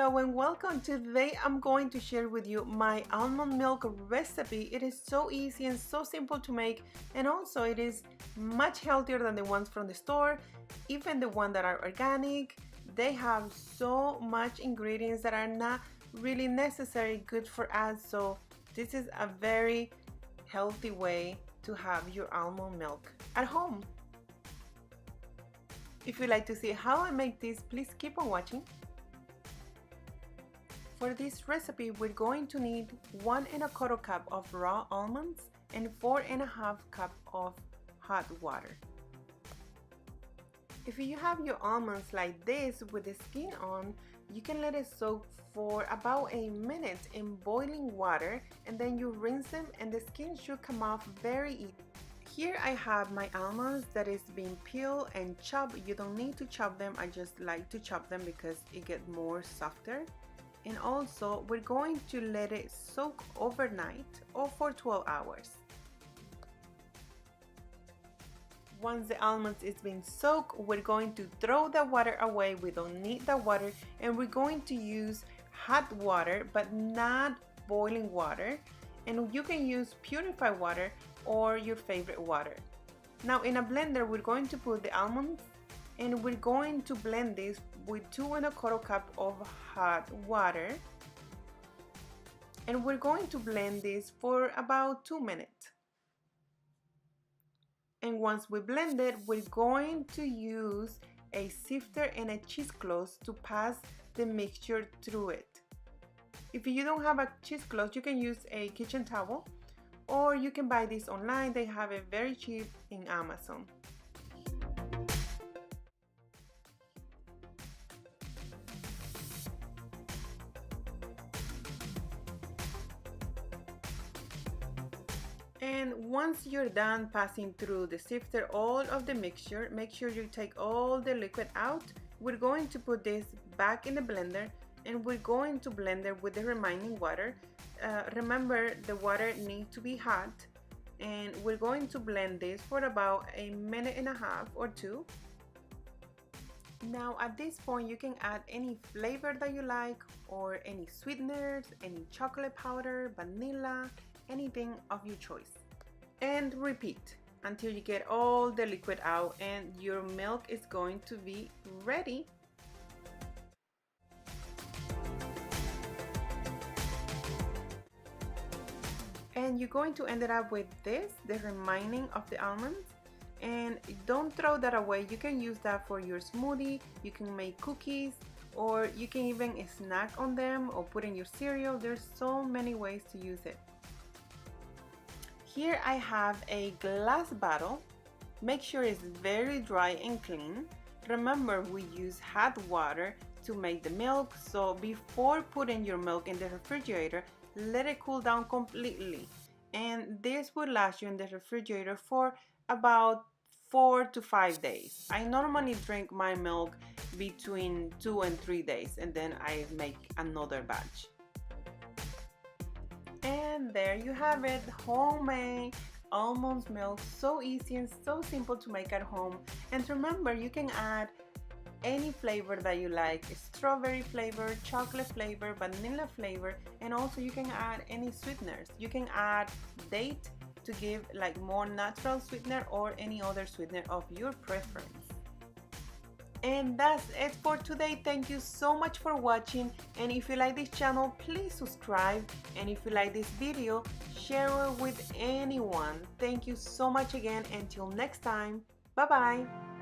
Hello and welcome. Today I'm going to share with you my almond milk recipe. It is so easy and so simple to make, and also it is much healthier than the ones from the store, even the ones that are organic. They have so much ingredients that are not really necessary good for us, so this is a very healthy way to have your almond milk at home. If you'd like to see how I make this, please keep on watching. For this recipe, we're going to need 1¼ cup of raw almonds and 4½ cup of hot water. If you have your almonds like this with the skin on, you can let it soak for about a minute in boiling water, and then you rinse them and the skin should come off very easy. Here I have my almonds that is being peeled and chopped. You don't need to chop them, I just like to chop them because it gets more softer. And also we're going to let it soak overnight or for 12 hours. Once the almonds is being soaked, we're going to throw the water away. We don't need the water, and we're going to use hot water but not boiling water, and you can use purified water or your favorite water. Now in a blender we're going to put the almonds, and we're going to blend this with 2¼ cup of hot water, and we're going to blend this for about 2 minutes. And once we blend it, we're going to use a sifter and a cheesecloth to pass the mixture through it. If you don't have a cheesecloth, you can use a kitchen towel, or you can buy this online. They have it very cheap in Amazon. And once you're done passing through the sifter all of the mixture, make sure you take all the liquid out. We're going to put this back in the blender, and we're going to blend it with the remaining water. Remember, the water needs to be hot, and we're going to blend this for about 1.5 minutes or 2. Now at this point you can add any flavor that you like, or any sweeteners, any chocolate powder, vanilla, anything of your choice, and repeat until you get all the liquid out, and your milk is going to be ready. And you're going to end it up with this, the remaining of the almonds, and don't throw that away. You can use that for your smoothie, you can make cookies, or you can even snack on them or put in your cereal. There's so many ways to use it. Here I have a glass bottle. Make sure it's very dry and clean. Remember, we use hot water to make the milk, so before putting your milk in the refrigerator, let it cool down completely. And this will last you in the refrigerator for about 4 to 5 days. I normally drink my milk between 2 and 3 days, and then I make another batch. And there you have it, homemade almond milk, so easy and so simple to make at home. And remember, you can add any flavor that you like: strawberry flavor, chocolate flavor, vanilla flavor, and also you can add any sweeteners. You can add date to give like more natural sweetener, or any other sweetener of your preference. And that's it for today. Thank you so much for watching, and if you like this channel, please subscribe, and if you like this video, share it with anyone. Thank you so much again. Until next time, bye bye.